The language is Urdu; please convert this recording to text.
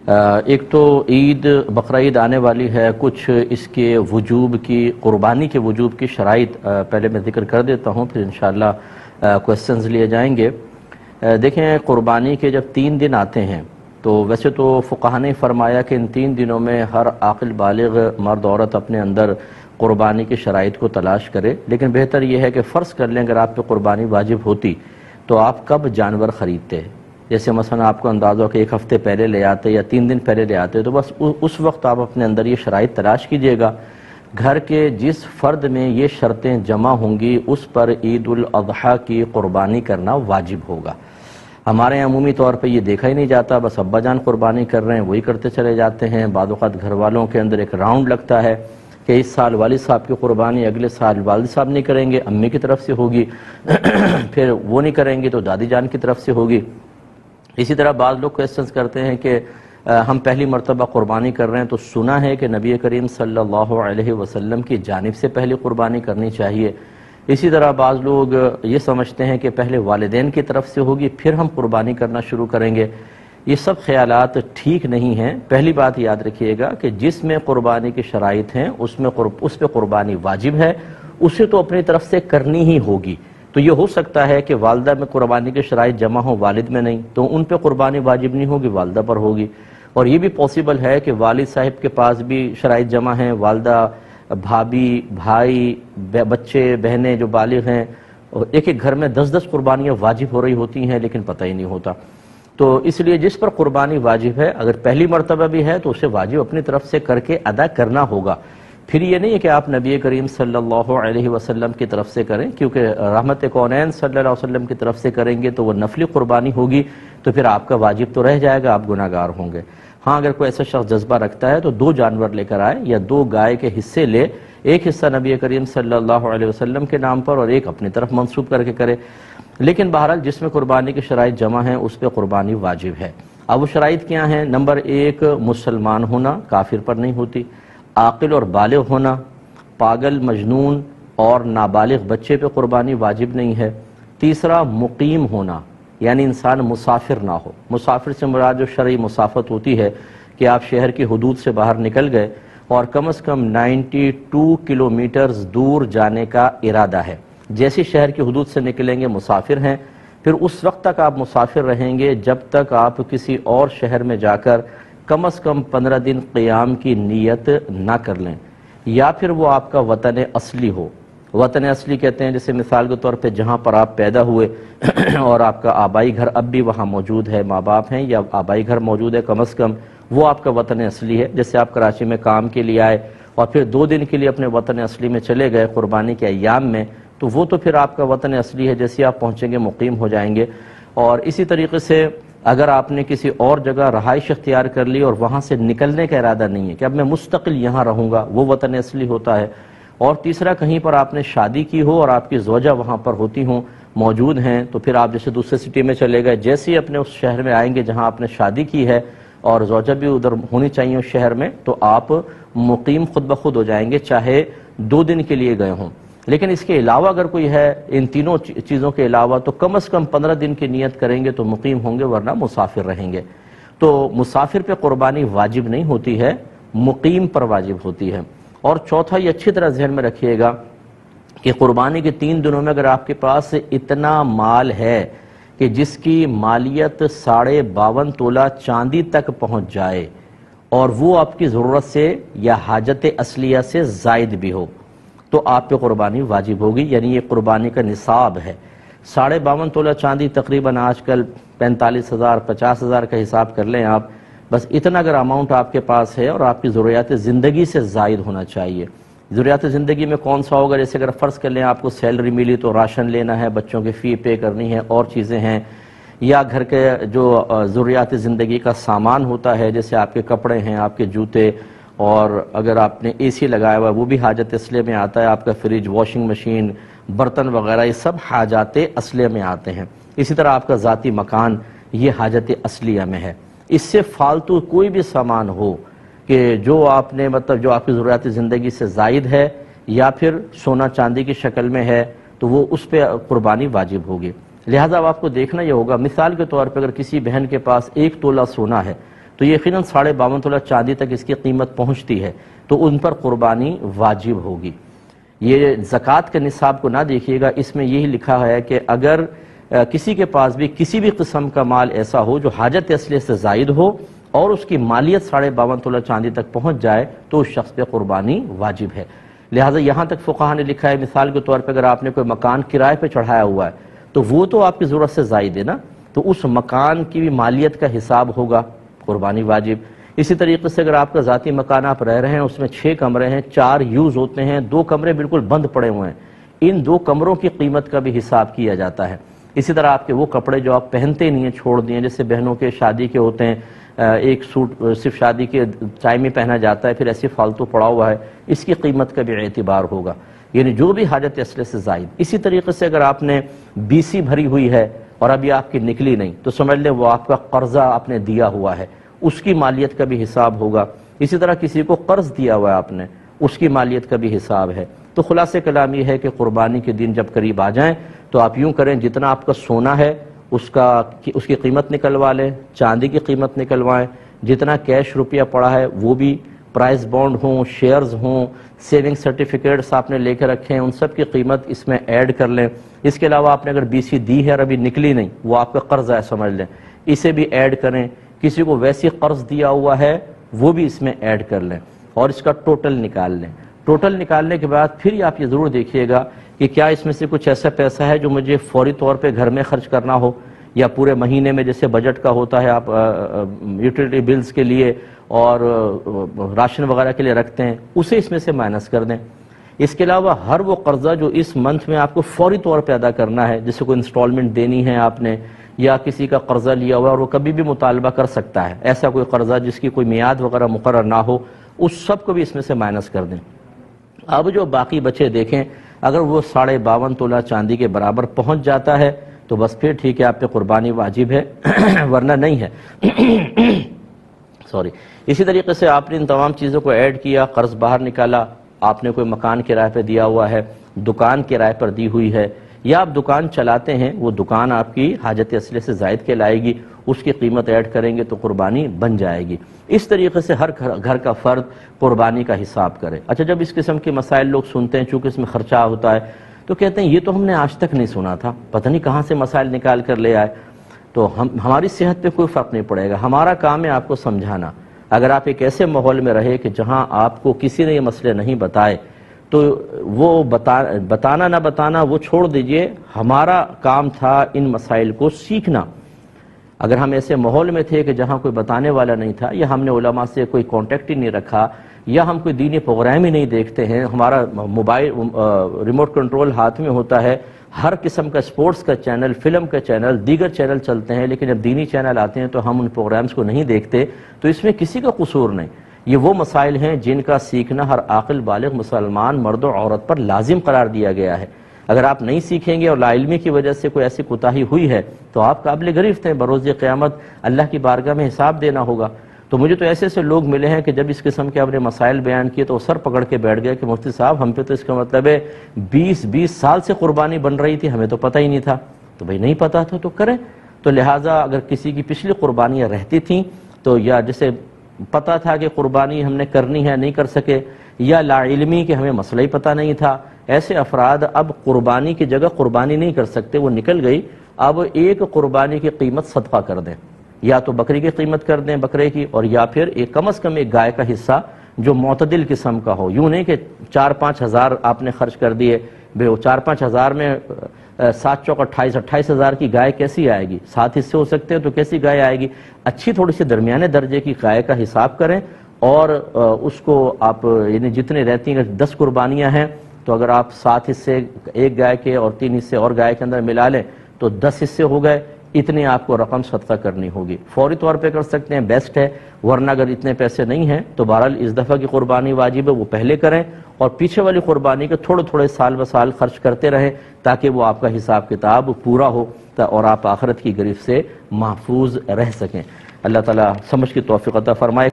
ایک تو عید بقرہ عید آنے والی ہے، کچھ اس کے وجوب کی، قربانی کے وجوب کی شرائط پہلے میں ذکر کر دیتا ہوں، پھر انشاءاللہ کوسچنز لیے جائیں گے۔ دیکھیں، قربانی کے جب 3 دن آتے ہیں تو ویسے تو فقہاء نے فرمایا کہ ان 3 دنوں میں ہر عاقل بالغ مرد عورت اپنے اندر قربانی کی شرائط کو تلاش کرے، لیکن بہتر یہ ہے کہ فرض کر لیں اگر آپ پہ قربانی واجب ہوتی تو آپ کب جانور خریدتے؟ جیسے مثلا آپ کو اندازہ ہو کہ 1 ہفتے پہلے لے آتے یا 3 دن پہلے لے آتے، تو بس اس وقت آپ اپنے اندر یہ شرائط تلاش کیجئے گا۔ گھر کے جس فرد میں یہ شرطیں جمع ہوں گی اس پر عید الاضحیٰ کی قربانی کرنا واجب ہوگا۔ ہمارے یہاں عمومی طور پہ یہ دیکھا ہی نہیں جاتا، بس ابا جان قربانی کر رہے ہیں وہی کرتے چلے جاتے ہیں۔ بعض اوقات گھر والوں کے اندر ایک راؤنڈ لگتا ہے کہ اس سال والد صاحب کی قربانی اگلے سال والد صاحب نہیں کریں گے، امی کی طرف سے ہوگی، پھر وہ نہیں کریں گے تو دادی جان کی طرف سے ہوگی۔ اسی طرح بعض لوگ کوسچنز کرتے ہیں کہ ہم پہلی مرتبہ قربانی کر رہے ہیں تو سنا ہے کہ نبی کریم صلی اللہ علیہ وسلم کی جانب سے پہلی قربانی کرنی چاہیے۔ اسی طرح بعض لوگ یہ سمجھتے ہیں کہ پہلے والدین کی طرف سے ہوگی پھر ہم قربانی کرنا شروع کریں گے۔ یہ سب خیالات ٹھیک نہیں ہیں۔ پہلی بات یاد رکھیے گا کہ جس میں قربانی کی شرائط ہیں اس پہ قربانی واجب ہے، اسے تو اپنی طرف سے کرنی ہی ہوگی۔ تو یہ ہو سکتا ہے کہ والدہ میں قربانی کے شرائط جمع ہوں، والد میں نہیں، تو ان پہ قربانی واجب نہیں ہوگی، والدہ پر ہوگی۔ اور یہ بھی پاسبل ہے کہ والد صاحب کے پاس بھی شرائط جمع ہیں، والدہ، بھابھی، بھائی، بچے، بہنیں جو بالغ ہیں، ایک ایک گھر میں 10 قربانیاں واجب ہو رہی ہوتی ہیں لیکن پتہ ہی نہیں ہوتا۔ تو اس لیے جس پر قربانی واجب ہے، اگر پہلی مرتبہ بھی ہے تو اسے واجب اپنی طرف سے کر کے ادا کرنا ہوگا۔ پھر یہ نہیں ہے کہ آپ نبی کریم صلی اللہ علیہ وسلم کی طرف سے کریں، کیونکہ رحمت کونین صلی اللہ علیہ وسلم کی طرف سے کریں گے تو وہ نفلی قربانی ہوگی، تو پھر آپ کا واجب تو رہ جائے گا، آپ گناہگار ہوں گے۔ ہاں، اگر کوئی ایسا شخص جذبہ رکھتا ہے تو 2 جانور لے کر آئے یا 2 گائے کے حصے لے، ایک حصہ نبی کریم صلی اللہ علیہ وسلم کے نام پر اور ایک اپنی طرف منسوب کر کے کرے۔ لیکن بہرحال جس میں قربانی کی شرائط جمع ہیں اس پہ قربانی واجب ہے۔ اب وہ شرائط کیا ہیں؟ نمبر 1، مسلمان ہونا، کافر پر نہیں ہوتی۔ عاقل اور بالغ ہونا، پاگل، مجنون اور نابالغ بچے پہ قربانی واجب نہیں ہے۔ تیسرا، مقیم ہونا، یعنی انسان مسافر نہ ہو۔ مسافر سے مراد جو شرعی مسافت ہوتی ہے کہ آپ شہر کی حدود سے باہر نکل گئے اور کم از کم 92 کلومیٹرز دور جانے کا ارادہ ہے۔ جیسے شہر کی حدود سے نکلیں گے مسافر ہیں، پھر اس وقت تک آپ مسافر رہیں گے جب تک آپ کسی اور شہر میں جا کر کم از کم 15 دن قیام کی نیت نہ کر لیں، یا پھر وہ آپ کا وطن اصلی ہو۔ وطن اصلی کہتے ہیں جیسے مثال کے طور پہ جہاں پر آپ پیدا ہوئے اور آپ کا آبائی گھر اب بھی وہاں موجود ہے، ماں باپ ہیں یا آبائی گھر موجود ہے، کم از کم وہ آپ کا وطن اصلی ہے۔ جیسے آپ کراچی میں کام کے لیے آئے اور پھر 2 دن کے لیے اپنے وطن اصلی میں چلے گئے قربانی کے ایام میں، تو وہ تو پھر آپ کا وطن اصلی ہے، جیسے آپ پہنچیں گے مقیم ہو جائیں گے۔ اور اسی طریقے سے اگر آپ نے کسی اور جگہ رہائش اختیار کر لی اور وہاں سے نکلنے کا ارادہ نہیں ہے کہ اب میں مستقل یہاں رہوں گا، وہ وطن اصلی ہوتا ہے۔ اور تیسرا، کہیں پر آپ نے شادی کی ہو اور آپ کی زوجہ وہاں پر ہوتی ہوں، موجود ہیں، تو پھر آپ جیسے دوسرے سٹی میں چلے گئے، جیسے ہی اپنے اس شہر میں آئیں گے جہاں آپ نے شادی کی ہے اور زوجہ بھی ادھر ہونی چاہیے اس شہر میں، تو آپ مقیم خود بخود ہو جائیں گے، چاہے 2 دن کے لیے گئے ہوں۔ لیکن اس کے علاوہ اگر کوئی ہے، ان تینوں چیزوں کے علاوہ، تو کم از کم 15 دن کی نیت کریں گے تو مقیم ہوں گے، ورنہ مسافر رہیں گے۔ تو مسافر پہ قربانی واجب نہیں ہوتی ہے، مقیم پر واجب ہوتی ہے۔ اور چوتھا، یہ اچھی طرح ذہن میں رکھیے گا کہ قربانی کے 3 دنوں میں اگر آپ کے پاس اتنا مال ہے کہ جس کی مالیت 52.5 تولہ چاندی تک پہنچ جائے اور وہ آپ کی ضرورت سے یا حاجت اصلیہ سے زائد بھی ہو، تو آپ پہ قربانی واجب ہوگی، یعنی یہ قربانی کا نصاب ہے۔ 52.5 تولہ چاندی تقریباً آج کل 45,000 50,000 کا حساب کر لیں آپ، بس اتنا اگر اماؤنٹ آپ کے پاس ہے اور آپ کی ضروریات زندگی سے زائد ہونا چاہیے۔ ضروریات زندگی میں کون سا ہوگا؟ جیسے اگر فرض کر لیں آپ کو سیلری ملی تو راشن لینا ہے، بچوں کی فی پے کرنی ہے، اور چیزیں ہیں، یا گھر کے جو ضروریات زندگی کا سامان ہوتا ہے جیسے آپ کے کپڑے ہیں، آپ کے جوتے، اور اگر آپ نے اے سی لگایا ہوا ہے وہ بھی حاجت اصلیہ میں آتا ہے، آپ کا فریج، واشنگ مشین، برتن وغیرہ، یہ سب حاجات اصلیہ میں آتے ہیں۔ اسی طرح آپ کا ذاتی مکان، یہ حاجت اصلیہ میں ہے۔ اس سے فالتو کوئی بھی سامان ہو کہ جو آپ نے جو آپ کی ضروریات زندگی سے زائد ہے یا پھر سونا چاندی کی شکل میں ہے، تو وہ اس پہ قربانی واجب ہوگی۔ لہٰذا اب آپ کو دیکھنا یہ ہوگا، مثال کے طور پر اگر کسی بہن کے پاس 1 تولہ سونا ہے تو یقیناً 52.5 تولہ چاندی تک اس کی قیمت پہنچتی ہے تو ان پر قربانی واجب ہوگی۔ یہ زکوٰۃ کے نصاب کو نہ دیکھیے گا، اس میں یہی لکھا ہے کہ اگر کسی کے پاس بھی کسی بھی قسم کا مال ایسا ہو جو حاجت اصلیہ سے زائد ہو اور اس کی مالیت 52.5 تولہ چاندی تک پہنچ جائے تو اس شخص پہ قربانی واجب ہے۔ لہٰذا یہاں تک فقہا نے لکھا ہے، مثال کے طور پہ اگر آپ نے کوئی مکان کرائے پہ چڑھایا ہوا ہے تو وہ تو آپ کی ضرورت سے زائد ہے نا، تو اس مکان کی بھی مالیت کا حساب ہوگا، قربانی واجب۔ اسی طریقے سے اگر آپ کا ذاتی مکان آپ رہ رہے ہیں، اس میں 6 کمرے ہیں، 4 یوز ہوتے ہیں، 2 کمرے بالکل بند پڑے ہوئے ہیں، ان 2 کمروں کی قیمت کا بھی حساب کیا جاتا ہے۔ اسی طرح آپ کے وہ کپڑے جو آپ پہنتے نہیں ہیں، چھوڑ دیے، جیسے بہنوں کے شادی کے ہوتے ہیں، ایک سوٹ صرف شادی کے ٹائم میں پہنا جاتا ہے، پھر ایسے فالتو پڑا ہوا ہے، اس کی قیمت کا بھی اعتبار ہوگا، یعنی جو بھی حاجت اصلیہ سے زائد۔ اسی طریقے سے اگر آپ نے BC بھری ہوئی ہے اور ابھی آپ کی نکلی نہیں تو سمجھ لیں وہ آپ کا قرضہ آپ نے دیا ہوا ہے، اس کی مالیت کا بھی حساب ہوگا۔ اسی طرح کسی کو قرض دیا ہوا ہے آپ نے، اس کی مالیت کا بھی حساب ہے۔ تو خلاصہ کلام یہ ہے کہ قربانی کے دن جب قریب آ جائیں تو آپ یوں کریں، جتنا آپ کا سونا ہے اس کی قیمت نکلوا لیں، چاندی کی قیمت نکلوائیں، جتنا کیش روپیہ پڑا ہے وہ بھی، پرائز بانڈ ہوں، شیئرز ہوں، سیونگ سرٹیفکیٹس آپ نے لے کے رکھے ہیں، ان سب کی قیمت اس میں ایڈ کر لیں۔ اس کے علاوہ آپ نے اگر BC دی ہے اور ابھی نکلی نہیں، وہ آپ کا قرض ہے سمجھ لیں، اسے بھی ایڈ کریں۔ کسی کو ویسی قرض دیا ہوا ہے وہ بھی اس میں ایڈ کر لیں اور اس کا ٹوٹل نکال لیں۔ ٹوٹل نکالنے کے بعد پھر آپ یہ ضرور دیکھیے گا کہ کیا اس میں سے کچھ ایسا پیسہ ہے جو مجھے فوری طور پہ گھر میں خرچ کرنا ہو، یا پورے مہینے میں جیسے بجٹ کا ہوتا ہے آپ یوٹیلیٹی بلز کے لیے اور راشن وغیرہ کے لیے رکھتے ہیں، اسے اس میں سے مائنس کر دیں۔ اس کے علاوہ ہر وہ قرضہ جو اس منتھ میں آپ کو فوری طور پہ ادا کرنا ہے، جیسے کوئی انسٹالمنٹ دینی ہے آپ نے، یا کسی کا قرضہ لیا ہوا اور وہ کبھی بھی مطالبہ کر سکتا ہے، ایسا کوئی قرضہ جس کی کوئی میعاد وغیرہ مقرر نہ ہو، اس سب کو بھی اس میں سے مائنس کر دیں۔ اب جو باقی بچے دیکھیں، اگر وہ 52.5 تولہ چاندی کے برابر پہنچ جاتا ہے تو بس پھر ٹھیک ہے، آپ پہ قربانی واجب ہے، ورنہ نہیں ہے۔ سوری۔ اسی طریقے سے آپ نے ان تمام چیزوں کو ایڈ کیا، قرض باہر نکالا، آپ نے کوئی مکان کرائے پہ دیا ہوا ہے، دکان کرائے پر دی ہوئی ہے، یا آپ دکان چلاتے ہیں، وہ دکان آپ کی حاجت اصلیہ سے زائد کے لائے گی، اس کی قیمت ایڈ کریں گے تو قربانی بن جائے گی۔ اس طریقے سے ہر گھر کا فرد قربانی کا حساب کرے۔ اچھا، جب اس قسم کے مسائل لوگ سنتے ہیں، چونکہ اس میں خرچہ ہوتا ہے، تو کہتے ہیں یہ تو ہم نے آج تک نہیں سنا تھا، پتہ نہیں کہاں سے مسائل نکال کر لے آئے۔ تو ہماری صحت پہ کوئی فرق نہیں پڑے گا، ہمارا کام ہے آپ کو سمجھانا۔ اگر آپ ایک ایسے ماحول میں رہے کہ جہاں آپ کو کسی نے یہ مسئلے نہیں بتائے تو وہ بتانا نہ بتانا وہ چھوڑ دیجئے، ہمارا کام تھا ان مسائل کو سیکھنا۔ اگر ہم ایسے ماحول میں تھے کہ جہاں کوئی بتانے والا نہیں تھا، یا ہم نے علماء سے کوئی کانٹیکٹ ہی نہیں رکھا، یا ہم کوئی دینی پروگرام ہی نہیں دیکھتے ہیں، ہمارا موبائل ریموٹ کنٹرول ہاتھ میں ہوتا ہے، ہر قسم کا سپورٹس کا چینل، فلم کا چینل، دیگر چینل چلتے ہیں، لیکن جب دینی چینل آتے ہیں تو ہم ان پروگرامز کو نہیں دیکھتے، تو اس میں کسی کا قصور نہیں۔ یہ وہ مسائل ہیں جن کا سیکھنا ہر عاقل بالغ مسلمان مرد و عورت پر لازم قرار دیا گیا ہے۔ اگر آپ نہیں سیکھیں گے اور لا علمی کی وجہ سے کوئی ایسی کوتاہی ہوئی ہے تو آپ قابل گرفت ہیں، بروز قیامت اللہ کی بارگاہ میں حساب دینا ہوگا۔ تو مجھے تو ایسے لوگ ملے ہیں کہ جب اس قسم کے اپنے مسائل بیان کیے تو سر پکڑ کے بیٹھ گئے کہ مفتی صاحب ہم پہ تو اس کا مطلب ہے 20 سال سے قربانی بن رہی تھی، ہمیں تو پتہ ہی نہیں تھا۔ تو بھئی نہیں پتہ تھا تو کریں۔ تو لہٰذا اگر کسی کی پچھلی قربانیاں رہتی تھیں تو یا جسے پتہ تھا کہ قربانی ہم نے کرنی ہے نہیں کر سکے، یا لا علمی کہ ہمیں مسئلہ ہی پتہ نہیں تھا، ایسے افراد اب قربانی کی جگہ قربانی نہیں کر سکتے، وہ نکل گئی، اب ایک قربانی کی قیمت صدقہ کر دیں، یا تو بکری کی قیمت کر دیں بکرے کی، اور یا پھر ایک کم از کم ایک گائے کا حصہ جو معتدل قسم کا ہو، یوں نہیں کہ 4-5 ہزار آپ نے خرچ کر دیے، 4-5 ہزار میں 7 چوک 28 ہزار کی گائے کیسی آئے گی؟ 7 حصے ہو سکتے ہیں تو کیسی گائے آئے گی؟ اچھی تھوڑی سی درمیانے درجے کی گائے کا حساب کریں، اور اس کو آپ یعنی جتنے رہتی ہیں 10 قربانیاں ہیں تو اگر آپ 7 حصے ایک گائے کے اور 3 حصے اور گائے کے اندر ملا لیں تو 10 حصے ہو گئے، اتنے آپ کو رقم صدقہ کرنی ہوگی۔ فوری طور پہ کر سکتے ہیں، بیسٹ ہے، ورنہ اگر اتنے پیسے نہیں ہیں تو بہرحال اس دفعہ کی قربانی واجب ہے وہ پہلے کریں، اور پیچھے والی قربانی کے تھوڑے سال بسال خرچ کرتے رہیں تاکہ وہ آپ کا حساب کتاب پورا ہو اور آپ آخرت کی گرفت سے محفوظ رہ سکیں۔ اللہ تعالیٰ سمجھ کی توفیق عطا فرمائے۔